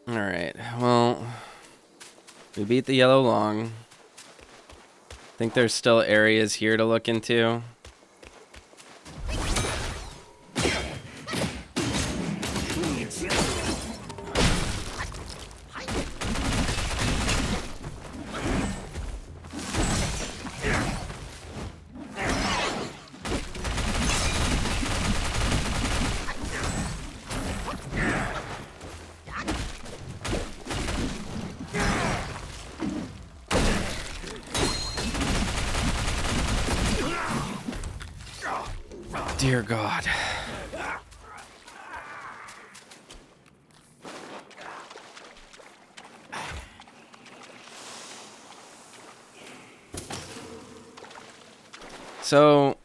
Alright, well, we beat the yellow long. Think there's still areas here to look into. Dear God. So,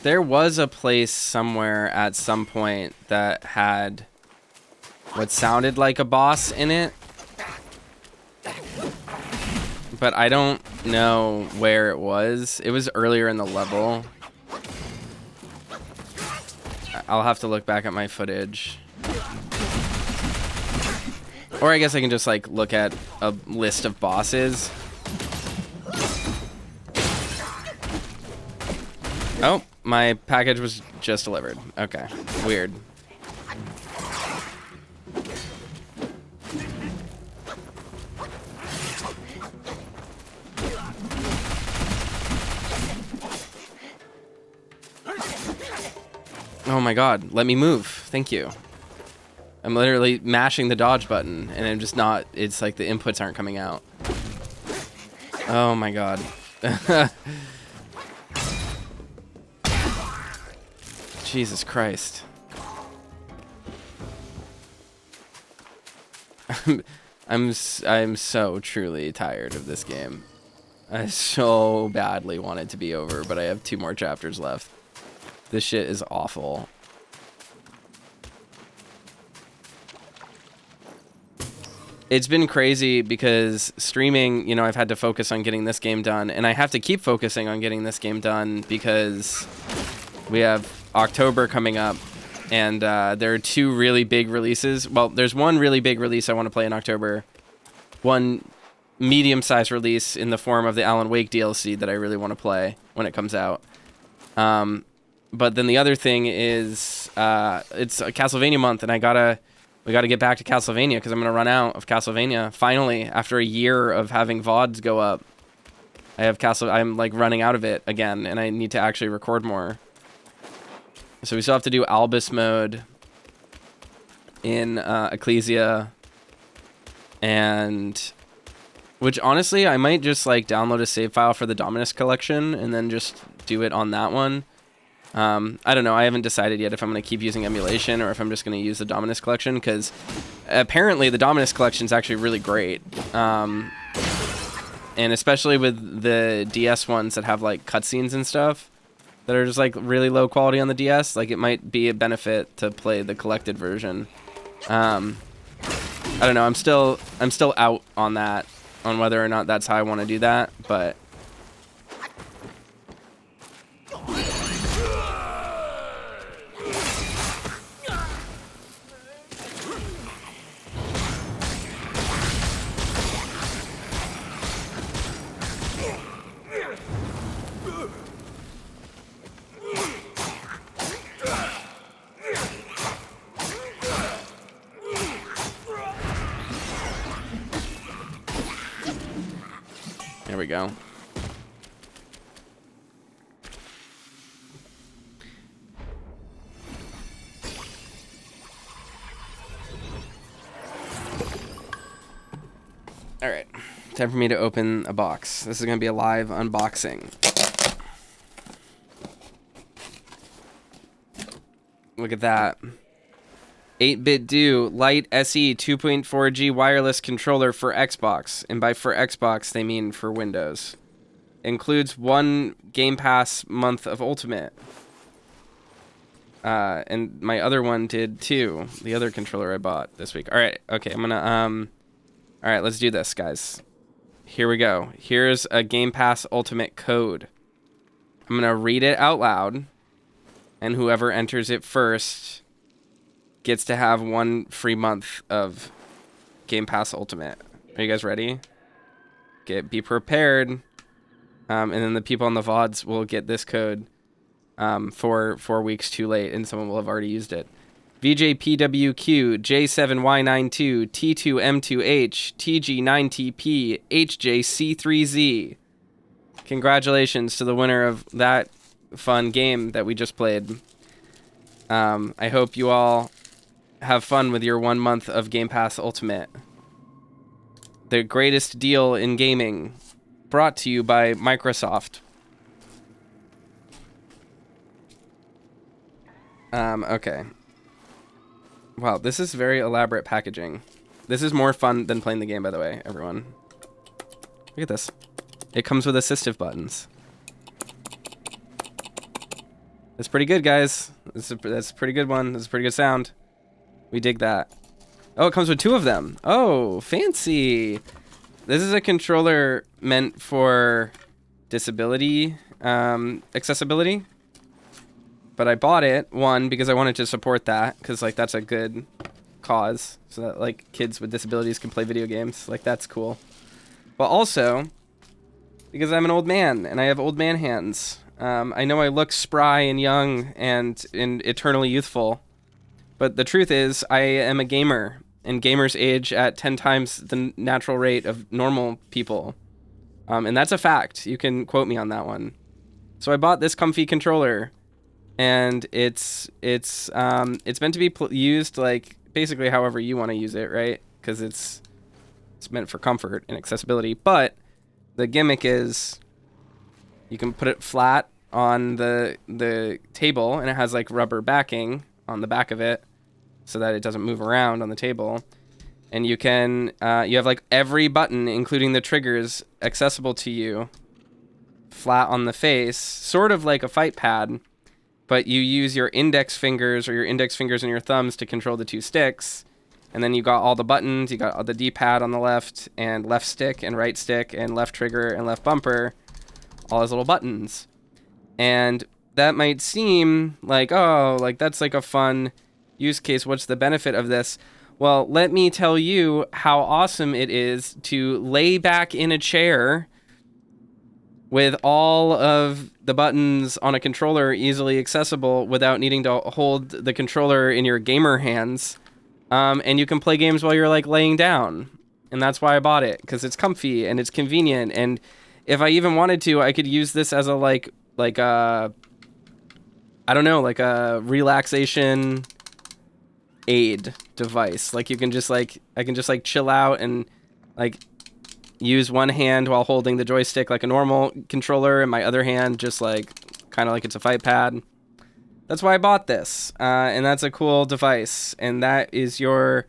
there was a place somewhere at some point that had what sounded like a boss in it, but I don't know where it was. It was earlier in the level. I'll have to look back at my footage. Or I guess I can just like look at a list of bosses. Oh, my package was just delivered. Okay, weird. Oh my God, let me move. Thank you. I'm literally mashing the dodge button and I'm just not, it's like the inputs aren't coming out. Oh my God. Jesus Christ. I'm so truly tired of this game. I so badly want it to be over, but I have 2 more chapters left. This shit is awful. It's been crazy because streaming, you know, I've had to focus on getting this game done, and I have to keep focusing on getting this game done because we have October coming up, and there are 2 really big releases. Well, there's one really big release I want to play in October, one medium-sized release in the form of the Alan Wake DLC that I really want to play when it comes out. But then the other thing is it's a Castlevania month, and we gotta get back to Castlevania because I'm gonna run out of Castlevania finally after a year of having VODs go up. I'm like running out of it again, and I need to actually record more. So we still have to do Albus mode in Ecclesia, and which honestly I might just like download a save file for the Dominus collection and then just do it on that one. I don't know. I haven't decided yet if I'm going to keep using emulation or if I'm just going to use the Dominus collection, because apparently the Dominus collection is actually really great. And especially with the DS ones that have like cutscenes and stuff that are just like really low quality on the DS, like it might be a benefit to play the collected version. I don't know. I'm still out on that, on whether or not that's how I want to do that, but there we go. All right, time for me to open a box. This is going to be a live unboxing. Look at that. 8-bit do Lite SE 2.4G wireless controller for Xbox. And by for Xbox, they mean for Windows. Includes 1 Game Pass month of Ultimate. And my other one did too. The other controller I bought this week. All right, okay, I'm gonna all right, let's do this, guys. Here we go. Here's a Game Pass Ultimate code. I'm gonna read it out loud, and whoever enters it first gets to have 1 free month of Game Pass Ultimate. Are you guys ready? Be prepared. And then the people on the VODs will get this code 4 weeks too late, and someone will have already used it. VJPWQ, J7Y92, T2M2H, TG9TP, HJC3Z. Congratulations to the winner of that fun game that we just played. I hope you all have fun with your 1 month of Game Pass Ultimate. The greatest deal in gaming, brought to you by Microsoft. Okay. Wow, this is very elaborate packaging. This is more fun than playing the game, by the way, everyone. Look at this. It comes with assistive buttons. That's pretty good, guys. That's a pretty good one. That's a pretty good sound. We dig that. Oh, it comes with 2 of them. Oh, fancy. This is a controller meant for disability accessibility. But I bought it, 1, because I wanted to support that, because, like, that's a good cause, so that, like, kids with disabilities can play video games. Like, that's cool. But also, because I'm an old man, and I have old man hands. I know I look spry and young and eternally youthful, but the truth is, I am a gamer, and gamers age at 10 times the natural rate of normal people. And that's a fact. You can quote me on that one. So I bought this comfy controller, and it's meant to be used like basically however you want to use it, right? Because it's meant for comfort and accessibility. But the gimmick is you can put it flat on the table, and it has like rubber backing on the back of it so that it doesn't move around on the table. And you can you have like every button, including the triggers, accessible to you flat on the face, sort of like a fight pad. But you use your index fingers or your index fingers and your thumbs to control the 2 sticks. And then you got all the buttons. You got all the D-pad on the left, and left stick and right stick and left trigger and left bumper, all as little buttons. And that might seem like, oh, like that's like a fun use case. What's the benefit of this? Well, let me tell you how awesome it is to lay back in a chair with all of the buttons on a controller easily accessible without needing to hold the controller in your gamer hands. And you can play games while you're like laying down. And that's why I bought it, because it's comfy and it's convenient. And if I even wanted to, I could use this as a like a relaxation aid device. Like you can just like, I can just like chill out and like use one hand while holding the joystick like a normal controller, and my other hand just like kind of like it's a fight pad. That's why I bought this, and that's a cool device, and that is your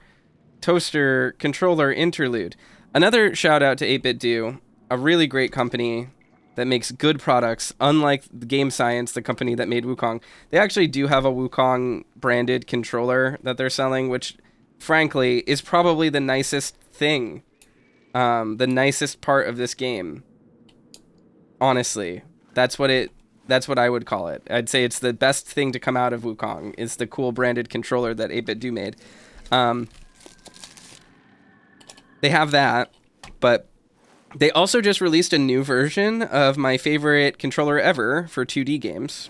toaster controller interlude. Another shout out to 8BitDo, a really great company that makes good products, unlike Game Science, the company that made Wukong. They actually do have a Wukong branded controller that they're selling, which frankly is probably the nicest thing. The nicest part of this game. Honestly, that's what I would call it. I'd say it's the best thing to come out of Wukong is the cool branded controller that 8BitDo made. They have that, but they also just released a new version of my favorite controller ever for 2D games,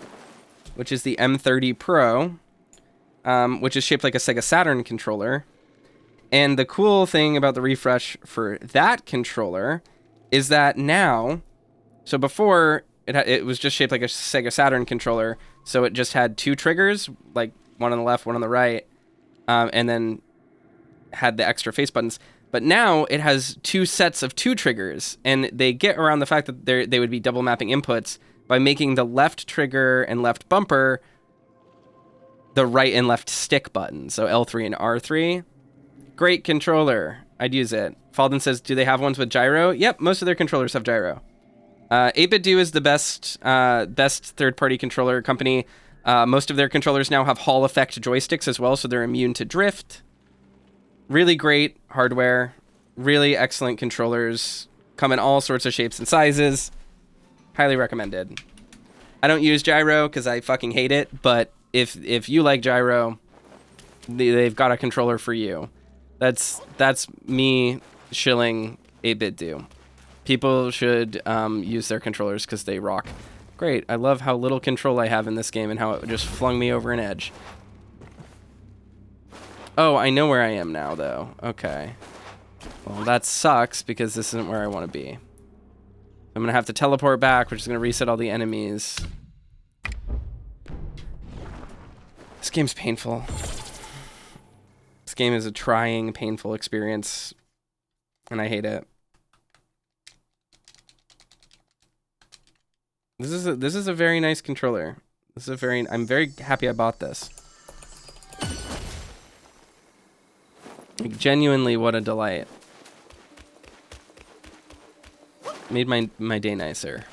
which is the M30 Pro, which is shaped like a Sega Saturn controller. And the cool thing about the refresh for that controller is that now, so before it was just shaped like a Sega Saturn controller, so it just had 2 triggers, like one on the left, one on the right, and then had the extra face buttons. But now it has 2 sets of 2 triggers, and they get around the fact that they would be double mapping inputs by making the left trigger and left bumper the right and left stick buttons, so L3 and R3. Great controller. I'd use it. Falden says, do they have ones with gyro? Yep, most of their controllers have gyro. 8BitDo is the best third-party controller company. Most of their controllers now have Hall effect joysticks as well, so they're immune to drift. Really great hardware. Really excellent controllers. Come in all sorts of shapes and sizes. Highly recommended. I don't use gyro because I fucking hate it, but if you like gyro, they've got a controller for you. That's me shilling 8-bit do. People should use their controllers because they rock. Great. I love how little control I have in this game and how it just flung me over an edge. Oh, I know where I am now, though. Okay. Well, that sucks because this isn't where I want to be. I'm going to have to teleport back, which is going to reset all the enemies. This game's painful. This game is a trying, painful experience, and I hate it. This is a very nice controller. I'm very happy I bought this. Like, genuinely, what a delight. Made my day nicer.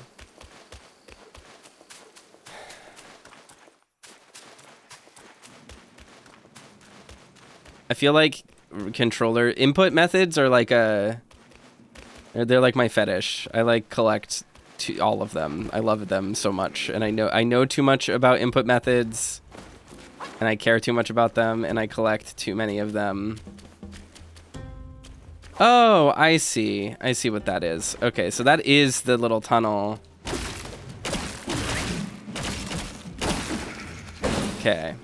I feel like controller input methods are like they're like my fetish. I like collect all of them. I love them so much, and I know too much about input methods, and I care too much about them, and I collect too many of them. Oh, I see what that is. Okay, so that is the little tunnel. Okay.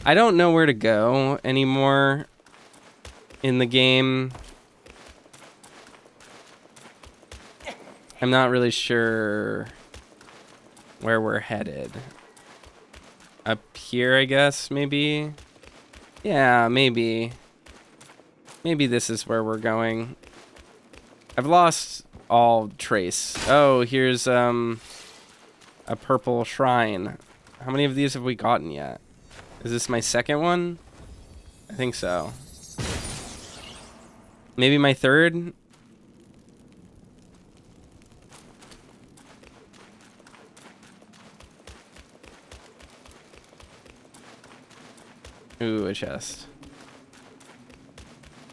I don't know where to go anymore in the game. I'm not really sure where we're headed. Up here, I guess, maybe? Yeah, maybe. Maybe this is where we're going. I've lost all trace. Oh, here's a purple shrine. How many of these have we gotten yet? Is this my second one? I think so. Maybe my third? Ooh, a chest.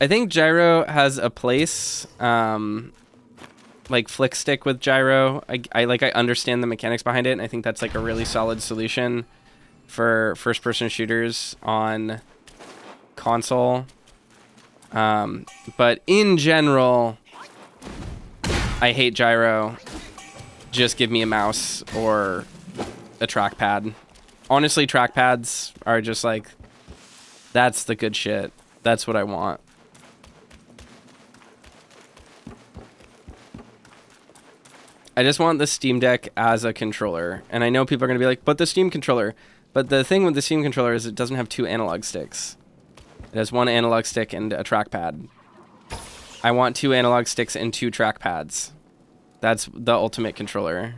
I think gyro has a place. Like flick stick with gyro. I understand the mechanics behind it, and I think that's like a really solid solution for first-person shooters on console. But in general, I hate gyro. Just give me a mouse or a trackpad. Honestly, trackpads are just like, that's the good shit. That's what I want. I just want the Steam Deck as a controller. And I know people are going to be like, but the Steam controller. But the thing with the Steam controller is it doesn't have two analog sticks. It has one analog stick and a trackpad. I want two analog sticks and two trackpads. That's the ultimate controller.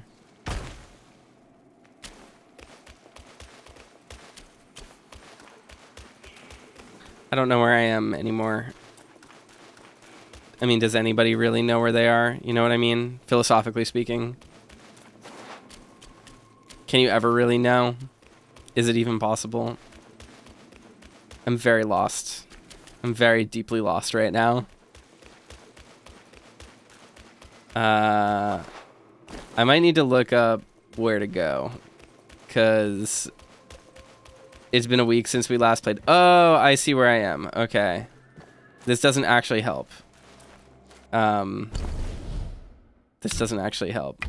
I don't know where I am anymore. I mean, does anybody really know where they are? You know what I mean? Philosophically speaking. Can you ever really know? Is it even possible? I'm very lost. I'm very deeply lost right now. I might need to look up where to go, because it's been a week since we last played. Oh, I see where I am. Okay. This doesn't actually help. This doesn't actually help.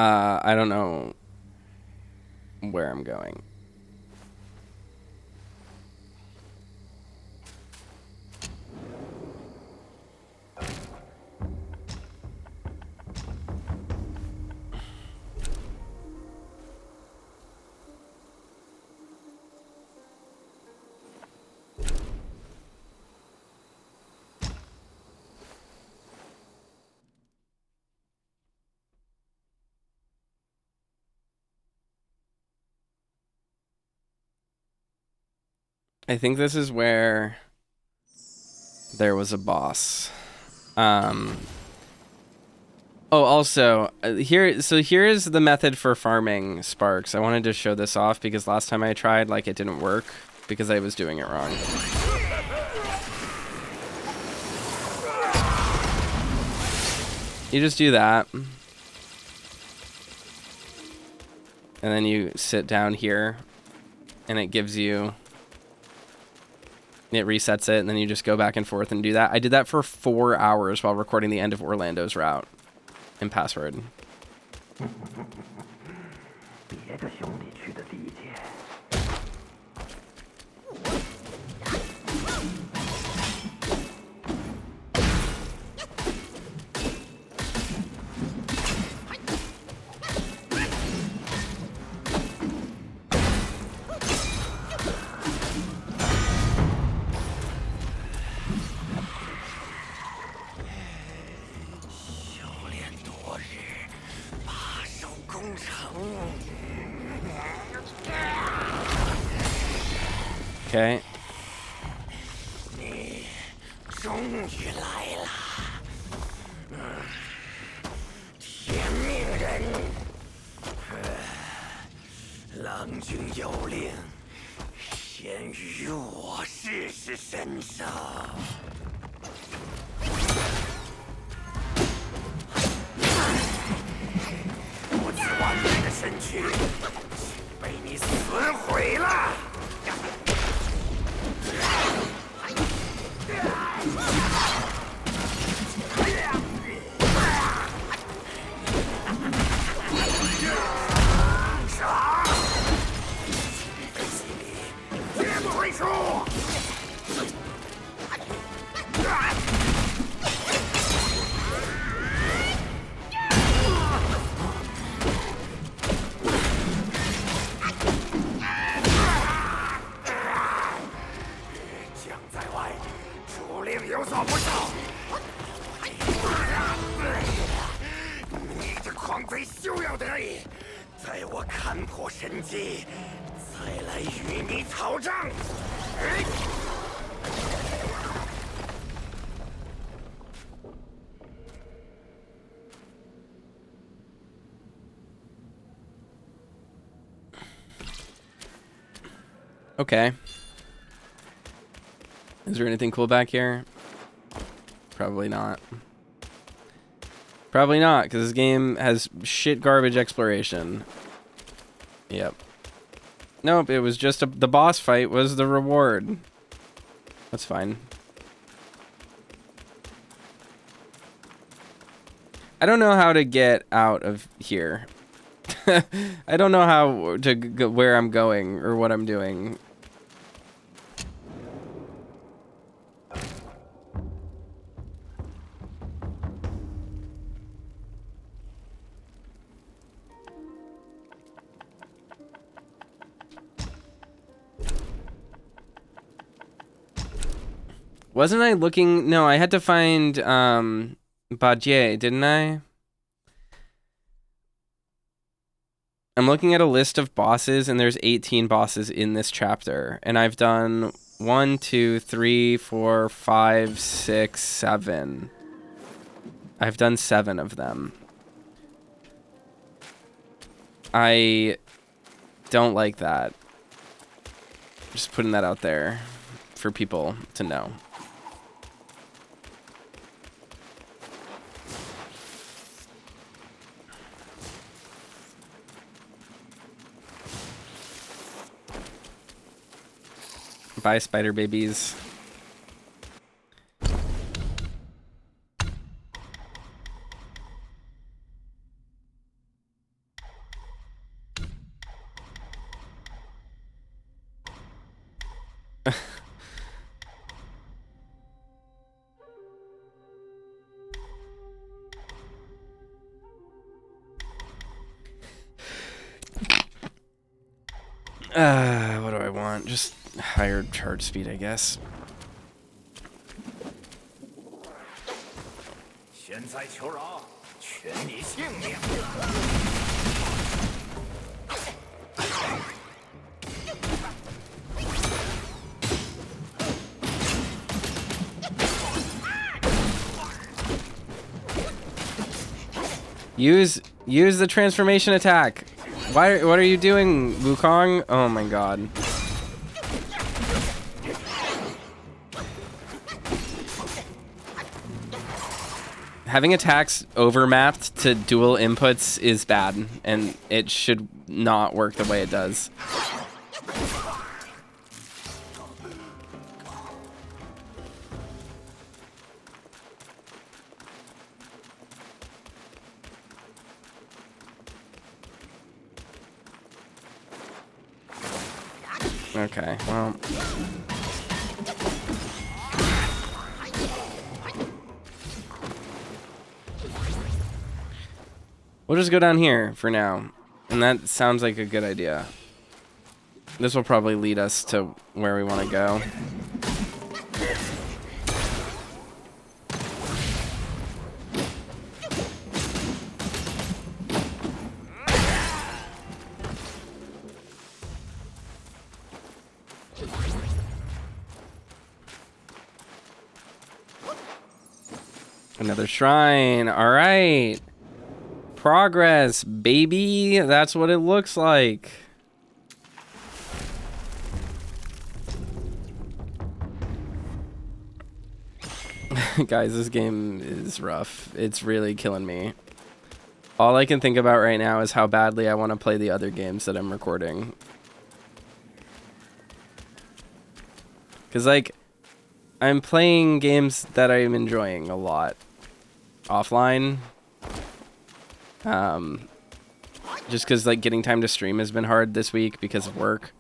I don't know where I'm going. I think this is where there was a boss. Oh, also, here is the method for farming sparks. I wanted to show this off because last time I tried, like, it didn't work because I was doing it wrong. You just do that. And then you sit down here, and it gives you... It resets it, and then you just go back and forth and do that. I did that for 4 hours while recording the end of Orlando's route in Password. Okay. Okay. Is there anything cool back here? Probably not. Probably not, because this game has shit garbage exploration. Yep. Nope, it was just the boss fight was the reward. That's fine. I don't know how to get out of here. I don't know how to go where I'm going or what I'm doing. Wasn't I looking? No, I had to find Badier, didn't I? I'm looking at a list of bosses, and there's 18 bosses in this chapter, and I've done 1, 2, 3, 4, 5, 6, 7. I've done 7 of them. I don't like that. Just putting that out there for people to know. Bye, spider babies. What do I want? Just higher charge speed, I guess. Use the transformation attack. What are you doing, Wukong? Oh my god. Having attacks overmapped to dual inputs is bad, and it should not work the way it does. Okay, well. We'll just go down here for now. And that sounds like a good idea. This will probably lead us to where we want to go. Another shrine. All right. Progress, baby. That's what it looks like. Guys, this game is rough. It's really killing me. All I can think about right now is how badly I want to play the other games that I'm recording. Because, like, I'm playing games that I'm enjoying a lot. Offline. Just because, like, getting time to stream has been hard this week because of work.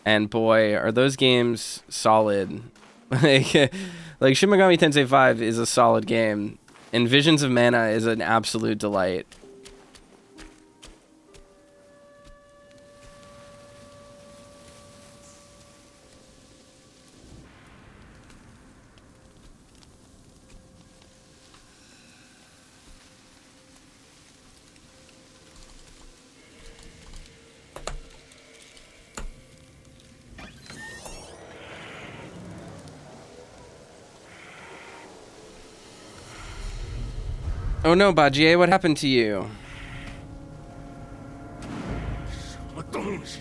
And boy, are those games solid. Like Shin Megami Tensei 5 is a solid game. And Visions of Mana is an absolute delight. Oh no, Bajie, what happened to you? 什么东西？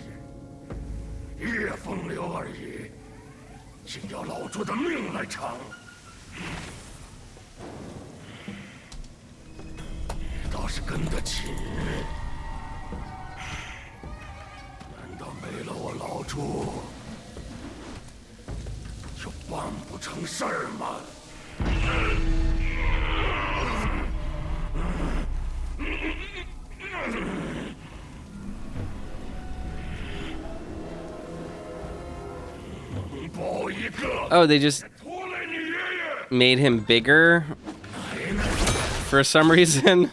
夜风流而已，竟要老猪的命来偿！你倒是跟得起！难道没了我老猪，就办不成事儿吗？ Oh, they just made him bigger for some reason.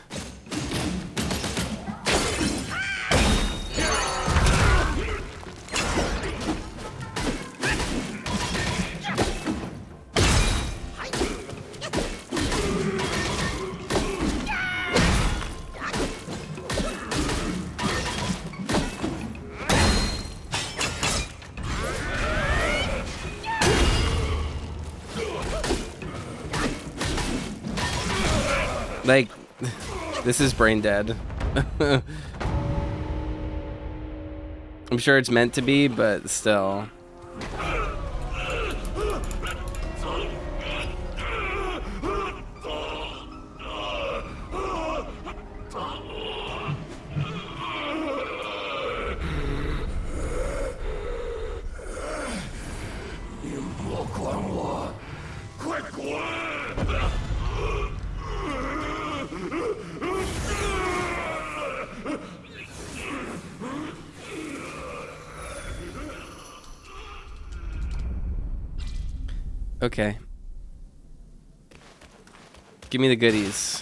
Like, this is brain dead. I'm sure it's meant to be, but still. Okay. Give me the goodies.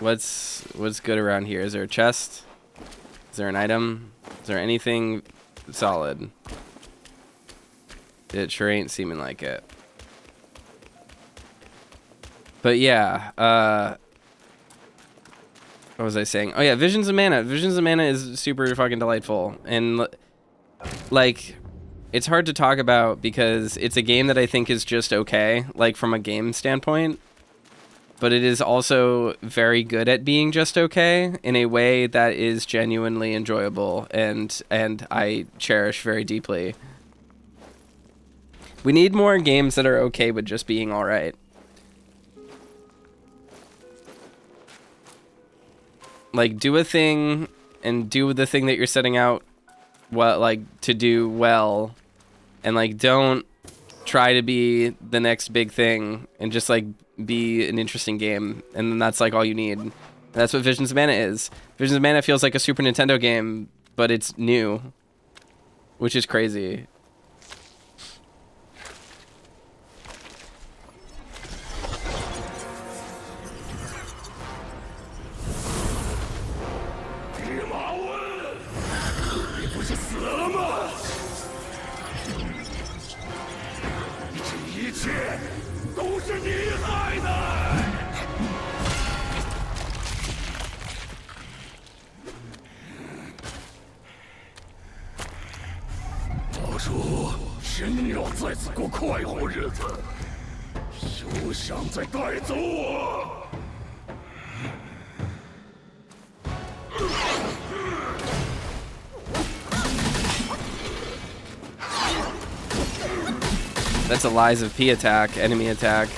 What's good around here? Is there a chest? Is there an item? Is there anything solid? It sure ain't seeming like it. But yeah, what was I saying? Oh yeah, Visions of Mana. Visions of Mana is super fucking delightful. And like, it's hard to talk about because it's a game that I think is just okay, like from a game standpoint. but it is also very good at being just okay in a way that is genuinely enjoyable and I cherish very deeply. We need more games that are okay with just being all right. Like, do a thing and do the thing that you're setting out to do well, and like don't try to be the next big thing, and just like be an interesting game, and then that's like all you need. And that's what Visions of Mana is. Visions of Mana feels like a Super Nintendo game, but it's new, which is crazy. That's a Lies of P attack, enemy attack.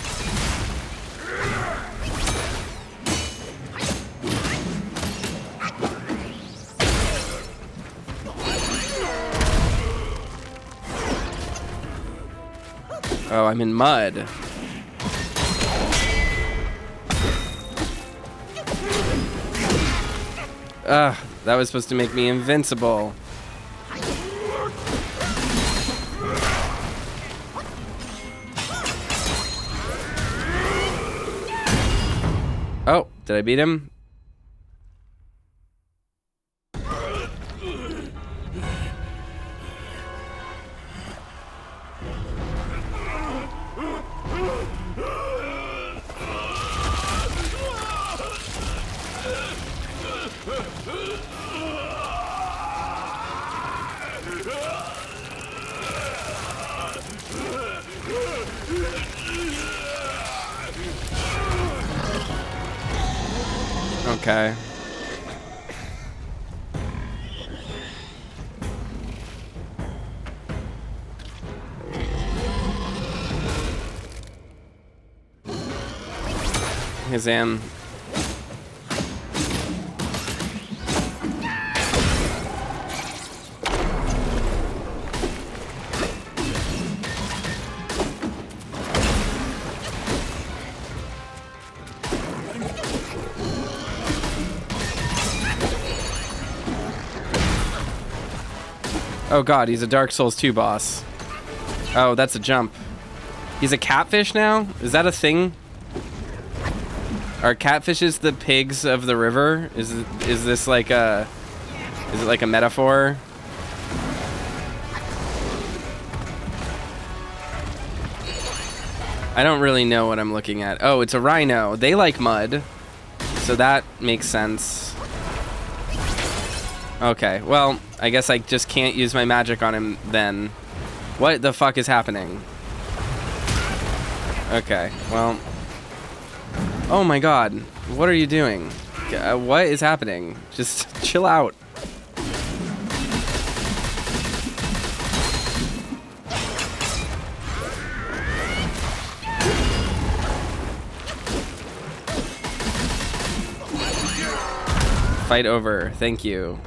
Oh, I'm in mud. Ugh, that was supposed to make me invincible. Oh, did I beat him? Okay. Kazam. Oh god, he's a Dark Souls 2 boss. Oh, that's a jump. He's a catfish now? Is that a thing? Are catfishes the pigs of the river? Is this like a... Is it like a metaphor? I don't really know what I'm looking at. Oh, it's a rhino. They like mud. So that makes sense. Okay, well, I guess I just can't use my magic on him then. What the fuck is happening? Okay, well... Oh my god, what are you doing? What is happening? Just chill out. Fight over, thank you.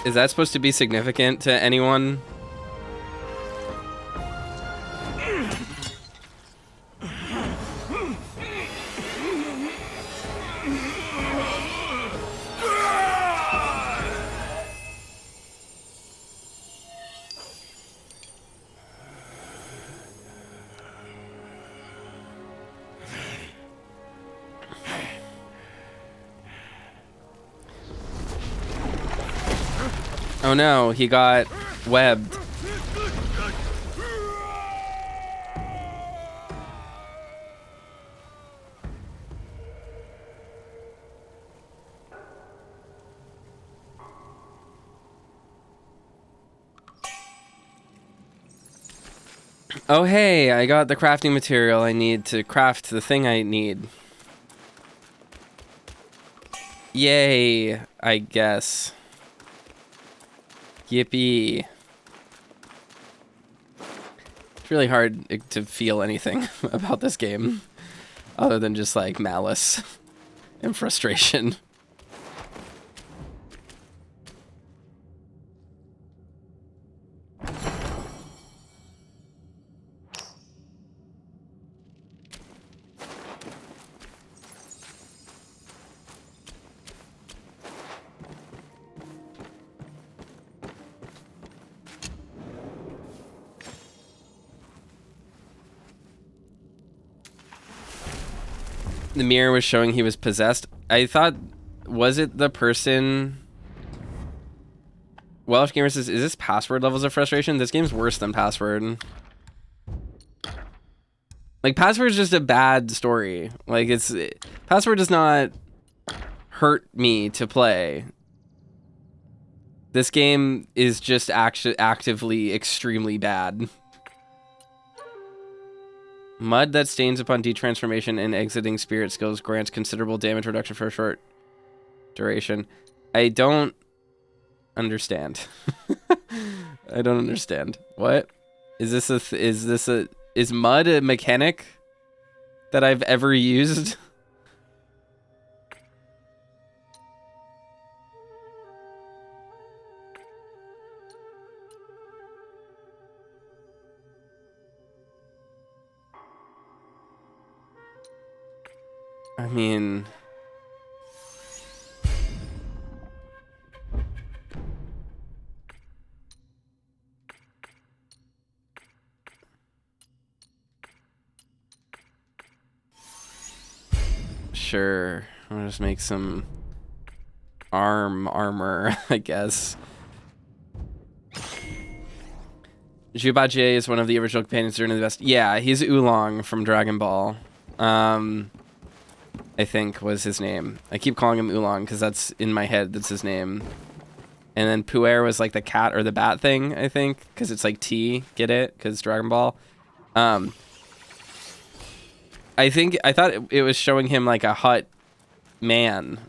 Is that supposed to be significant to anyone? Oh no, he got webbed. Oh hey, I got the crafting material I need to craft the thing I need. Yay, I guess. Yippee. It's really hard to feel anything about this game other than just like malice and frustration. The mirror was showing he was possessed. I thought, was it the person? Welsh Gamer says, is this Password levels of frustration? This game's worse than Password. Like, Password is just a bad story. Like, Password does not hurt me to play. This game is just actively extremely bad. Mud that stains upon detransformation and exiting spirit skills grants considerable damage reduction for a short duration. I don't understand. I don't understand. What? Is mud a mechanic that I've ever used? I mean, sure. I'll just make some armor, I guess. Jubajier is one of the original companions during the best. Yeah, he's Oolong from Dragon Ball. I think was his name. I keep calling him Oolong because that's in my head. That's his name. And then Puer was like the cat or the bat thing, I think, because it's like T. Get it? Because Dragon Ball. I thought it was showing him like a hut man.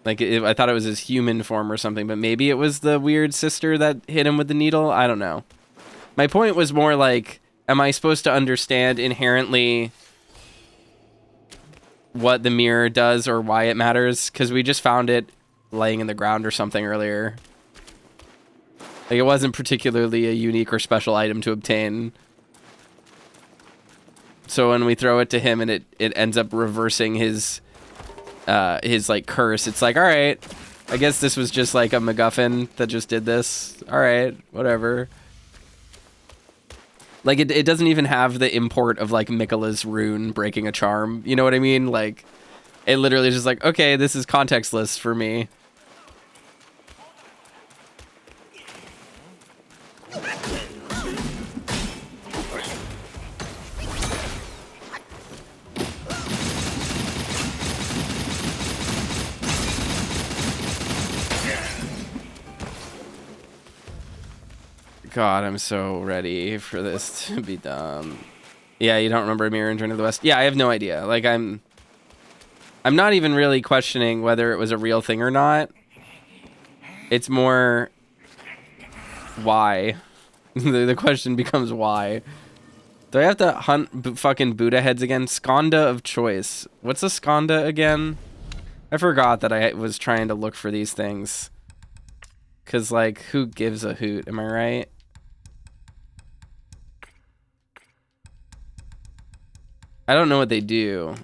Like I thought it was his human form or something, but maybe it was the weird sister that hit him with the needle. I don't know. My point was more like, am I supposed to understand inherently what the mirror does or why it matters? Because we just found it laying in the ground or something earlier. Like, it wasn't particularly a unique or special item to obtain. So when we throw it to him and it ends up reversing his like curse, it's like, all right, I guess this was just like a MacGuffin that just did this. All right, whatever. Like, it doesn't even have the import of, like, Miquella's rune breaking a charm. You know what I mean? Like, it literally is just like, okay, this is contextless for me. God, I'm so ready for this to be done. Yeah, you don't remember Mirror and Journey to the West? Yeah, I have no idea. Like, I'm not even really questioning whether it was a real thing or not. It's more why. The question becomes why. Do I have to hunt fucking Buddha heads again? Skanda of choice. What's a Skanda again? I forgot that I was trying to look for these things. Cause like, who gives a hoot? Am I right? I don't know what they do.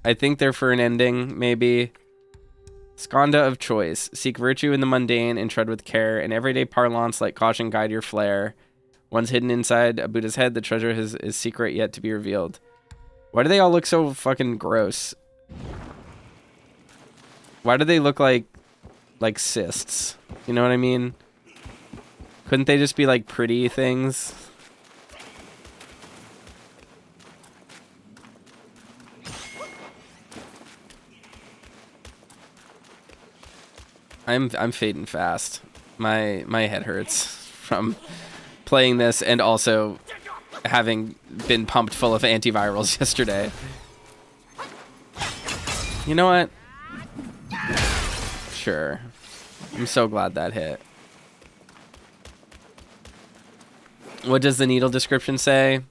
I think they're for an ending, maybe. Skanda of choice. Seek virtue in the mundane and tread with care. In everyday parlance, let caution guide your flair. Once hidden inside a Buddha's head, the treasure is secret yet to be revealed. Why do they all look so fucking gross? Why do they look like like cysts. You know what I mean? Couldn't they just be like pretty things? I'm fading fast. My head hurts from playing this and also having been pumped full of antivirals yesterday. You know what? Sure. I'm so glad that hit. What does the needle description say?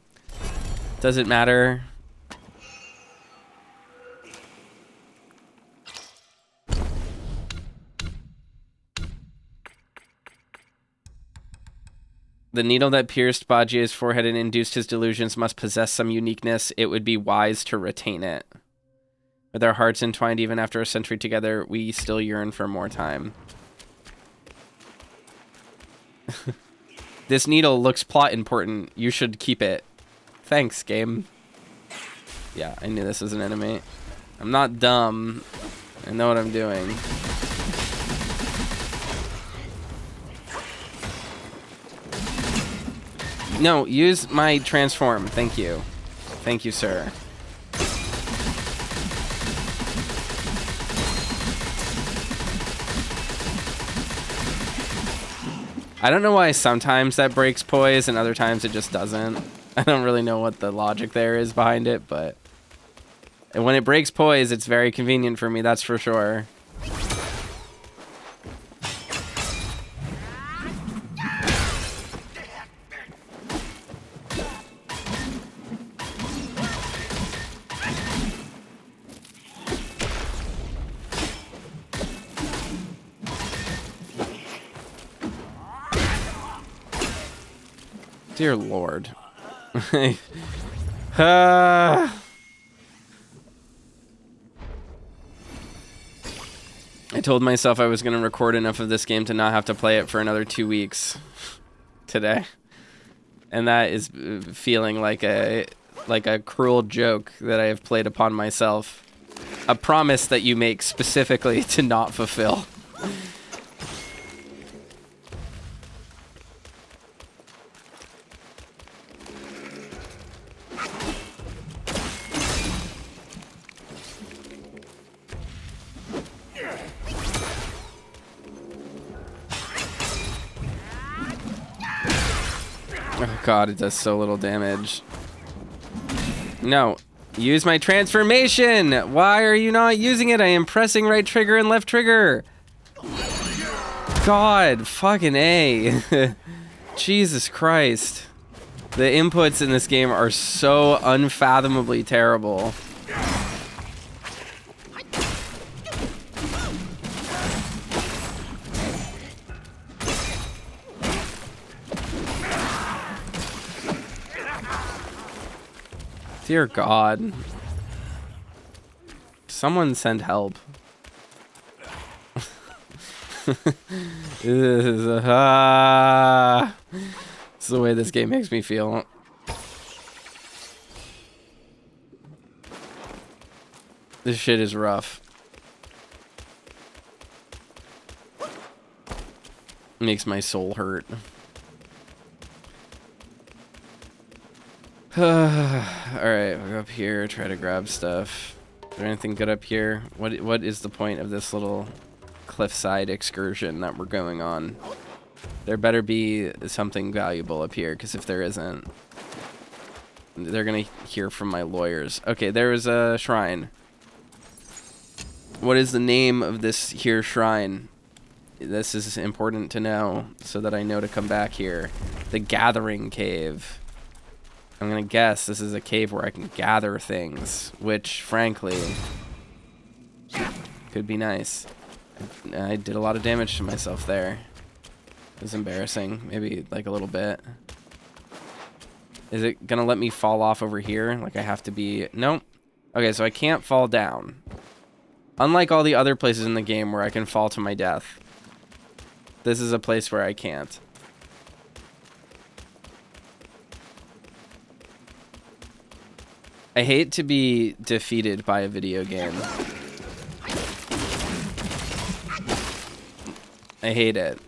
Does it matter? The needle that pierced Bajie's forehead and induced his delusions must possess some uniqueness. It would be wise to retain it. With our hearts entwined even after a century together, we still yearn for more time. This needle looks plot important. You should keep it. Thanks, game. Yeah, I knew this was an enemy. I'm not dumb. I know what I'm doing. No, use my transform. Thank you. Thank you, sir. I don't know why sometimes that breaks poise and other times it just doesn't. I don't really know what the logic there is behind it, but when it breaks poise, it's very convenient for me, that's for sure. Dear Lord. I told myself I was going to record enough of this game to not have to play it for another 2 weeks today. And that is feeling like a cruel joke that I have played upon myself. A promise that you make specifically to not fulfill. Oh god, it does so little damage. No. Use my transformation! Why are you not using it? I am pressing right trigger and left trigger. God, fucking A. Jesus Christ. The inputs in this game are so unfathomably terrible. Dear God. Someone send help. This is the way this game makes me feel. This shit is rough. Makes my soul hurt. Alright, we'll go up here, try to grab stuff. Is there anything good up here? What is the point of this little cliffside excursion that we're going on? There better be something valuable up here, because if there isn't, they're gonna hear from my lawyers. Okay, there is a shrine. What is the name of this here shrine? This is important to know, so that I know to come back here. The Gathering Cave. I'm gonna guess this is a cave where I can gather things, which, frankly, could be nice. I did a lot of damage to myself there. It was embarrassing. Maybe, like, a little bit. Is it gonna let me fall off over here? Like, I have to be... Nope. Okay, so I can't fall down. Unlike all the other places in the game where I can fall to my death. This is a place where I can't. I hate to be defeated by a video game. I hate it.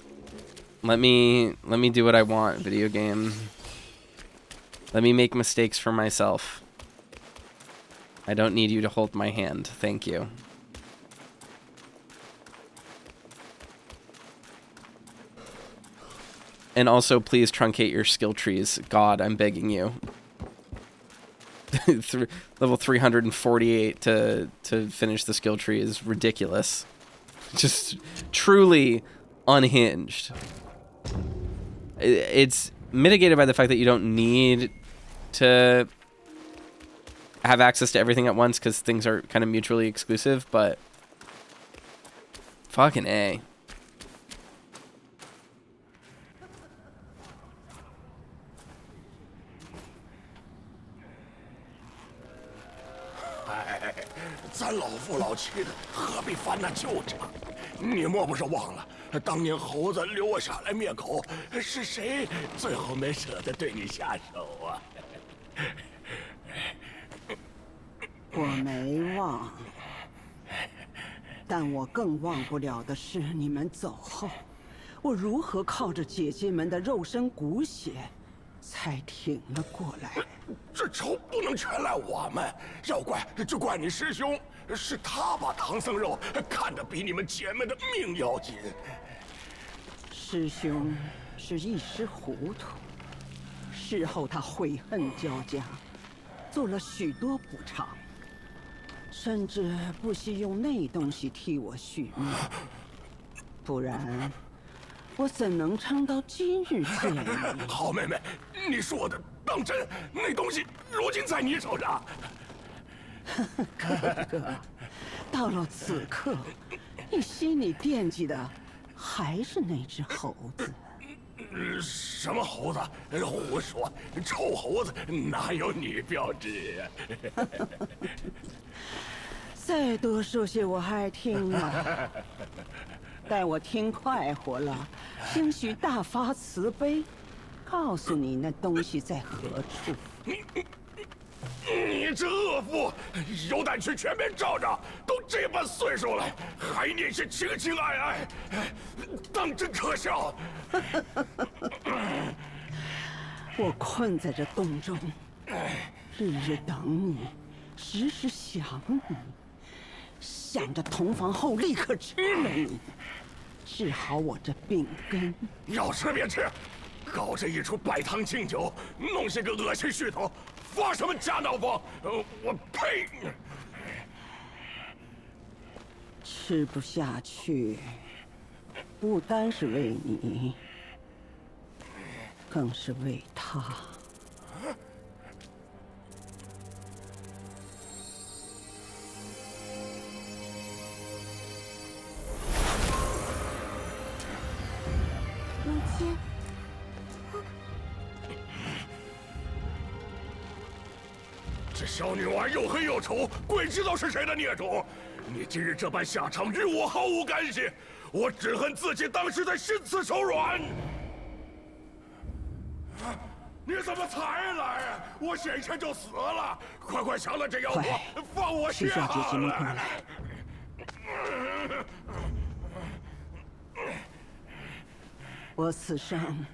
Let me do what I want, video game. Let me make mistakes for myself. I don't need you to hold my hand. Thank you. And also, please truncate your skill trees. God, I'm begging you. Level 348 to finish the skill tree is ridiculous. Just truly unhinged. It's mitigated by the fact that you don't need to have access to everything at once because things are kind of mutually exclusive, but fucking A.咱老夫老妻的，何必翻那旧账？你莫不是忘了，当年猴子留我下来灭口，是谁最后没舍得对你下手啊？我没忘，但我更忘不了的是你们走后，我如何靠着姐姐们的肉身骨血，才挺了过来。这仇不能全赖我们，要怪就怪你师兄，是他把唐僧肉看得比你们姐妹的命要紧。师兄是一时糊涂，事后他悔恨交加，做了许多补偿，甚至不惜用那东西替我续命，不然我怎能撑到今日见你？好妹妹，你说的当真？那东西如今在你手上。哥哥，到了此刻，你心里惦记的还是那只猴子。什么猴子？胡说！臭猴子哪有你标致啊？再多说些我还听吗？待我听快活了，兴许大发慈悲，告诉你那东西在何处。你这恶妇，有胆去全面照照！都这般岁数了，还念些情情爱爱，当真可笑！我困在这洞中，日日等你，时时想你，想着同房后立刻吃了你，治好我这病根。要吃别吃，搞这一出拜堂敬酒，弄些个恶心噱头，发什么假闹风？我呸！吃不下去，不单是为你，更是为他。母亲，这小女娃又黑又丑，鬼知道是谁的孽种！你今日这般下场，与我毫无干系。我只恨自己当时在心慈手软。你怎么才来？我先前就死了！快快降了这妖魔，放我下去！叫姐姐们过来。我此生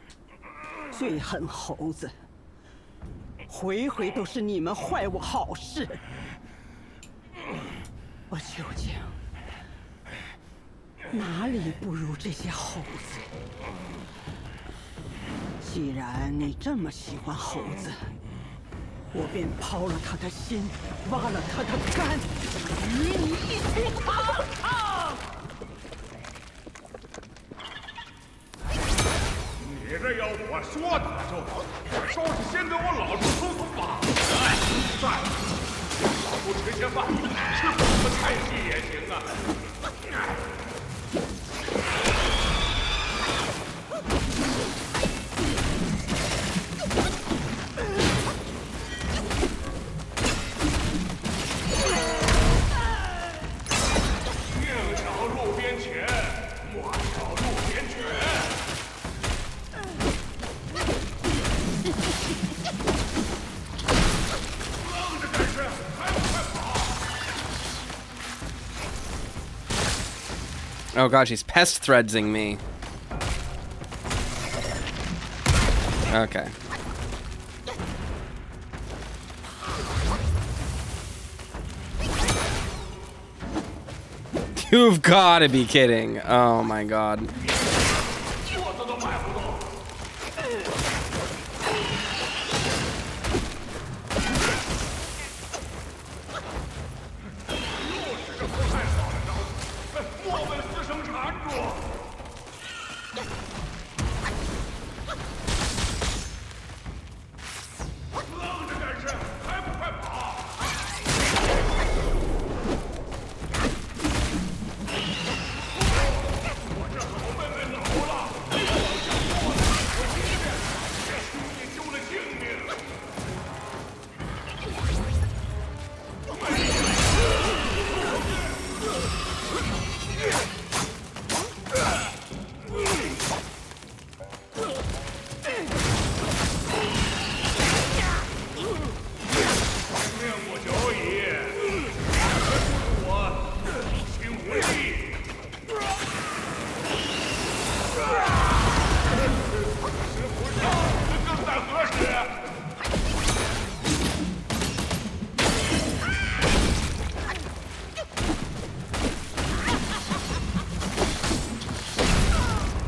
最恨猴子，回回都是你们坏我好事。我究竟哪里不如这些猴子？既然你这么喜欢猴子，我便抛了他的心，挖了他的肝，与你一起尝尝。你这要我说打就打，稍是先给我老子抽松吧。再老夫吃些饭，吃饱了菜戏也行啊。硬挑路边犬，莫挑路边犬。愣着干什？还不快跑！ Oh gosh, he's pest threadsing me. Okay. You've got to be kidding. Oh my god.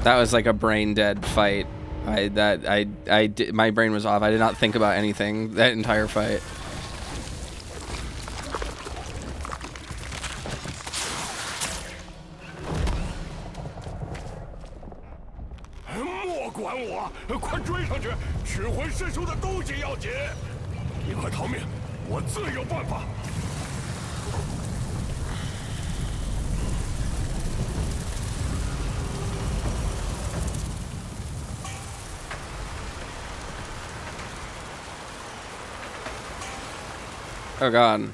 That was like a brain dead fight. My brain was off. I did not think about anything that entire fight. Oh god.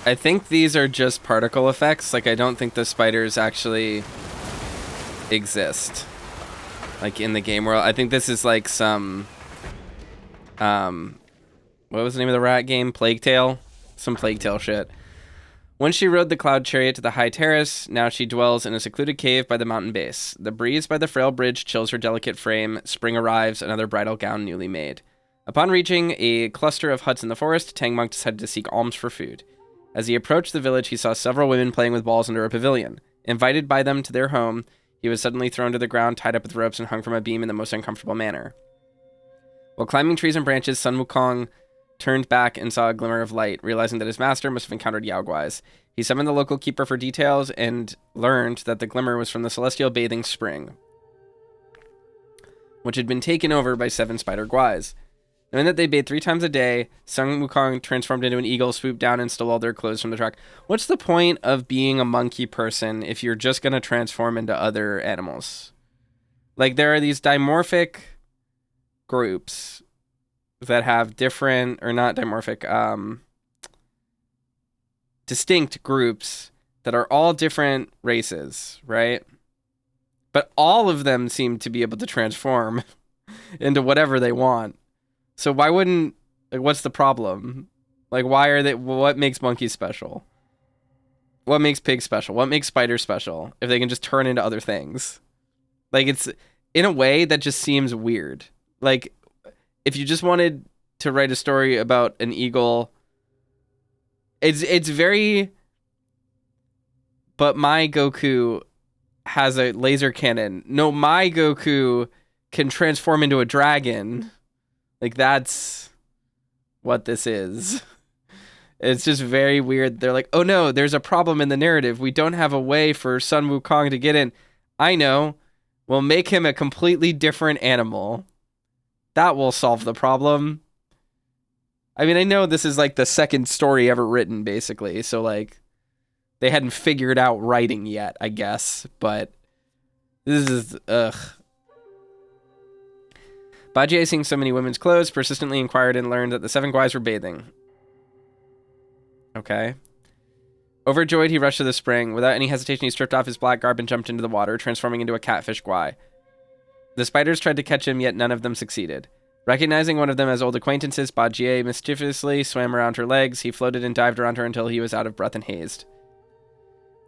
I think these are just particle effects. Like, I don't think the spiders actually exist. Like, in the game world. I think this is like some... what was the name of the rat game? Plague Tale? Some Plague Tale shit. Once she rode the cloud chariot to the high terrace, now she dwells in a secluded cave by the mountain base. The breeze by the frail bridge chills her delicate frame. Spring arrives, another bridal gown newly made. Upon reaching a cluster of huts in the forest, Tang Monk decided to seek alms for food. As he approached the village, he saw several women playing with balls under a pavilion. Invited by them to their home, he was suddenly thrown to the ground, tied up with ropes, and hung from a beam in the most uncomfortable manner. While climbing trees and branches, Sun Wukong turned back and saw a glimmer of light, realizing that his master must have encountered Yao Guais. He summoned the local keeper for details and learned that the glimmer was from the celestial bathing spring, which had been taken over by 7 spider guais. Knowing that they bathed 3 times a day, Sun Wukong transformed into an eagle, swooped down, and stole all their clothes from the truck. What's the point of being a monkey person if you're just going to transform into other animals? Like, there are these dimorphic groups that have different, or not dimorphic, distinct groups that are all different races, right? But all of them seem to be able to transform into whatever they want. So why wouldn't, like, what's the problem? Like, why are they, what makes monkeys special? What makes pigs special? What makes spiders special if they can just turn into other things? Like, it's, in a way, that just seems weird. Like, if you just wanted to write a story about an eagle, it's very, but my Goku has a laser cannon. No, my Goku can transform into a dragon. Like, that's what this is. It's just very weird. They're like, oh no, there's a problem in the narrative. We don't have a way for Sun Wukong to get in. I know. We'll make him a completely different animal. That will solve the problem. I mean, I know this is like the second story ever written, basically. So, like, they hadn't figured out writing yet, I guess. But this is, ugh. Bajie, seeing so many women's clothes, persistently inquired and learned that the 7 guais were bathing. Okay. Overjoyed, he rushed to the spring. Without any hesitation, he stripped off his black garb and jumped into the water, transforming into a catfish guai. The spiders tried to catch him, yet none of them succeeded. Recognizing one of them as old acquaintances, Bajie mischievously swam around her legs. He floated and dived around her until he was out of breath and hazed.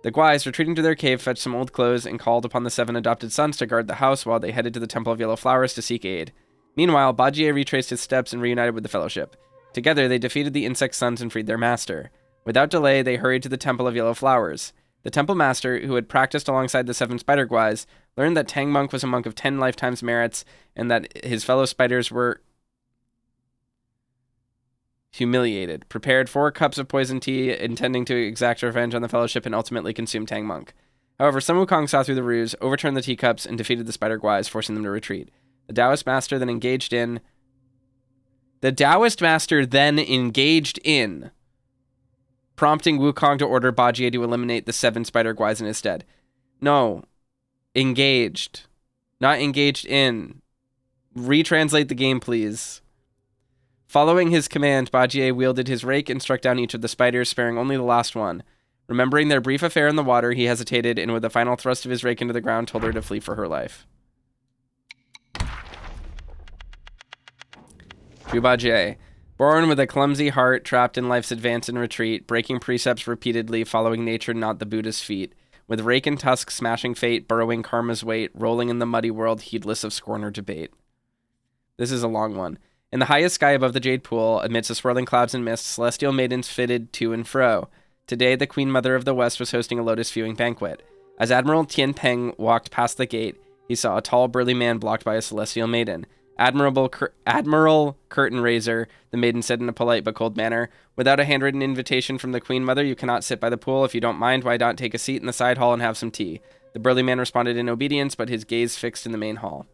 The Guais, retreating to their cave, fetched some old clothes and called upon the 7 adopted sons to guard the house while they headed to the Temple of Yellow Flowers to seek aid. Meanwhile, Bajie retraced his steps and reunited with the Fellowship. Together, they defeated the insect sons and freed their master. Without delay, they hurried to the Temple of Yellow Flowers. The temple master, who had practiced alongside the 7 spider Guais, learned that Tang Monk was a monk of 10 lifetimes merits and that his fellow spiders were humiliated, prepared 4 cups of poison tea, intending to exact revenge on the Fellowship and ultimately consume Tang Monk. However, Sun Wukong saw through the ruse, overturned the teacups, and defeated the spider Guais, forcing them to retreat. The Taoist master then engaged in, prompting Wukong to order Bajie to eliminate the 7 spider Guais in his stead. No. Engaged. Not engaged in. Retranslate the game, please. Following his command, Bajie wielded his rake and struck down each of the spiders, sparing only the last one. Remembering their brief affair in the water, he hesitated and with a final thrust of his rake into the ground, told her to flee for her life. Zhu Bajie. Born with a clumsy heart, trapped in life's advance and retreat, breaking precepts repeatedly, following nature, not the Buddha's feet. With rake and tusk smashing fate, burrowing karma's weight, rolling in the muddy world, heedless of scorn or debate. This is a long one. In the highest sky above the Jade Pool, amidst the swirling clouds and mist, celestial maidens flitted to and fro. Today, the Queen Mother of the West was hosting a lotus-viewing banquet. As Admiral Tian Peng walked past the gate, he saw a tall, burly man blocked by a celestial maiden. Admiral Curtain Raiser, the maiden said in a polite but cold manner. Without a handwritten invitation from the Queen Mother, you cannot sit by the pool. If you don't mind, why not take a seat in the side hall and have some tea? The burly man responded in obedience, but his gaze fixed in the main hall.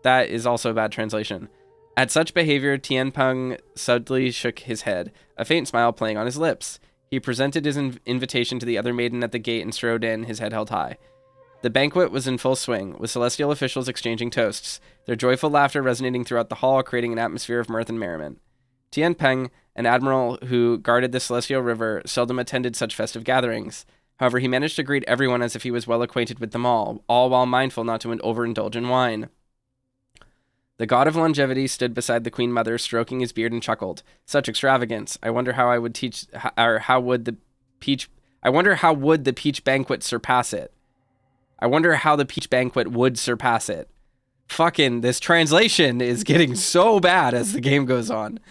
That is also a bad translation. At such behavior, Tian Peng suddenly shook his head, a faint smile playing on his lips. He presented his invitation to the other maiden at the gate and strode in, his head held high. The banquet was in full swing, with celestial officials exchanging toasts, their joyful laughter resonating throughout the hall, creating an atmosphere of mirth and merriment. Tian Peng, an admiral who guarded the celestial river, seldom attended such festive gatherings. However, he managed to greet everyone as if he was well acquainted with them all while mindful not to overindulge in wine. The god of longevity stood beside the Queen Mother, stroking his beard and chuckled. Such extravagance. I wonder how would the peach banquet surpass it? I wonder how the peach banquet would surpass it. Fucking, this translation is getting so bad as the game goes on.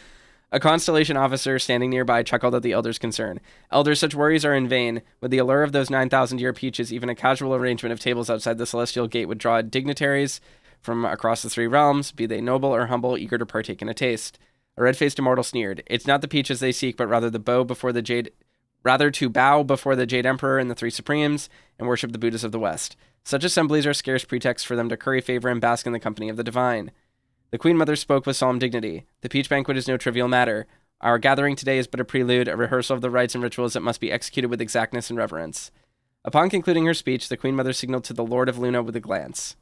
A constellation officer standing nearby chuckled at the elder's concern. Elder, such worries are in vain. With the allure of those 9,000-year peaches, even a casual arrangement of tables outside the celestial gate would draw dignitaries from across the 3 realms, be they noble or humble, eager to partake in a taste. A red-faced immortal sneered. It's not the peaches they seek, but rather to bow before the Jade Emperor and the 3 Supremes, and worship the Buddhas of the West. Such assemblies are scarce pretexts for them to curry favor and bask in the company of the divine. The Queen Mother spoke with solemn dignity. The peach banquet is no trivial matter. Our gathering today is but a prelude, a rehearsal of the rites and rituals that must be executed with exactness and reverence. Upon concluding her speech, the Queen Mother signaled to the Lord of Luna with a glance.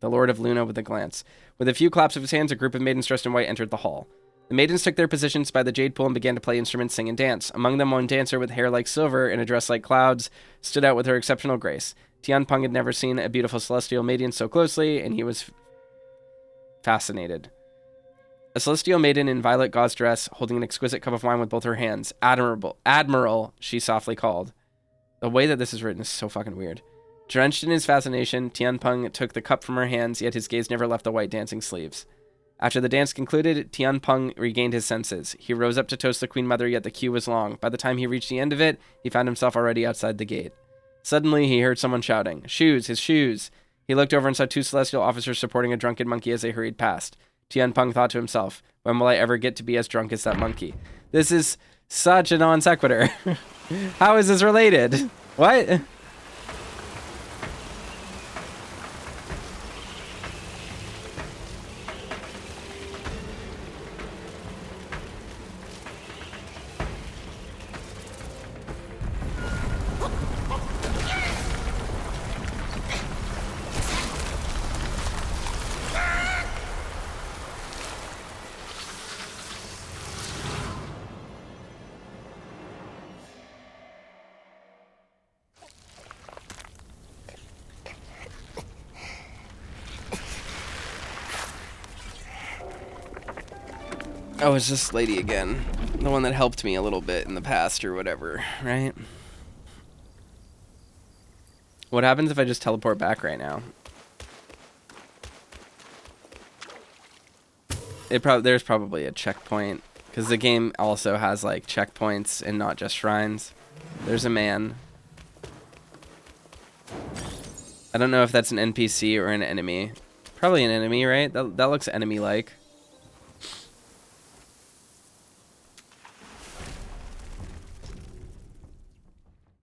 With a few claps of his hands, a group of maidens dressed in white entered the hall. The maidens took their positions by the jade pool and began to play instruments, sing, and dance. Among them, one dancer with hair like silver and a dress like clouds stood out with her exceptional grace. Tian Peng had never seen a beautiful celestial maiden so closely, and he was fascinated. A celestial maiden in violet gauze dress, holding an exquisite cup of wine with both her hands. Admiral, she softly called. The way that this is written is so fucking weird. Drenched in his fascination, Tian Peng took the cup from her hands, yet his gaze never left the white dancing sleeves. After the dance concluded, Tian Peng regained his senses. He rose up to toast the Queen Mother, yet the queue was long. By the time he reached the end of it, he found himself already outside the gate. Suddenly, he heard someone shouting, "Shoes, his shoes!" He looked over and saw 2 celestial officers supporting a drunken monkey as they hurried past. Tian Peng thought to himself, when will I ever get to be as drunk as that monkey? This is such a non sequitur. How is this related? What? Oh, it's this lady again. The one that helped me a little bit in the past or whatever, right? What happens if I just teleport back right now? There's probably a checkpoint, because the game also has like checkpoints and not just shrines. There's a man. I don't know if that's an NPC or an enemy. Probably an enemy, right? That looks enemy-like.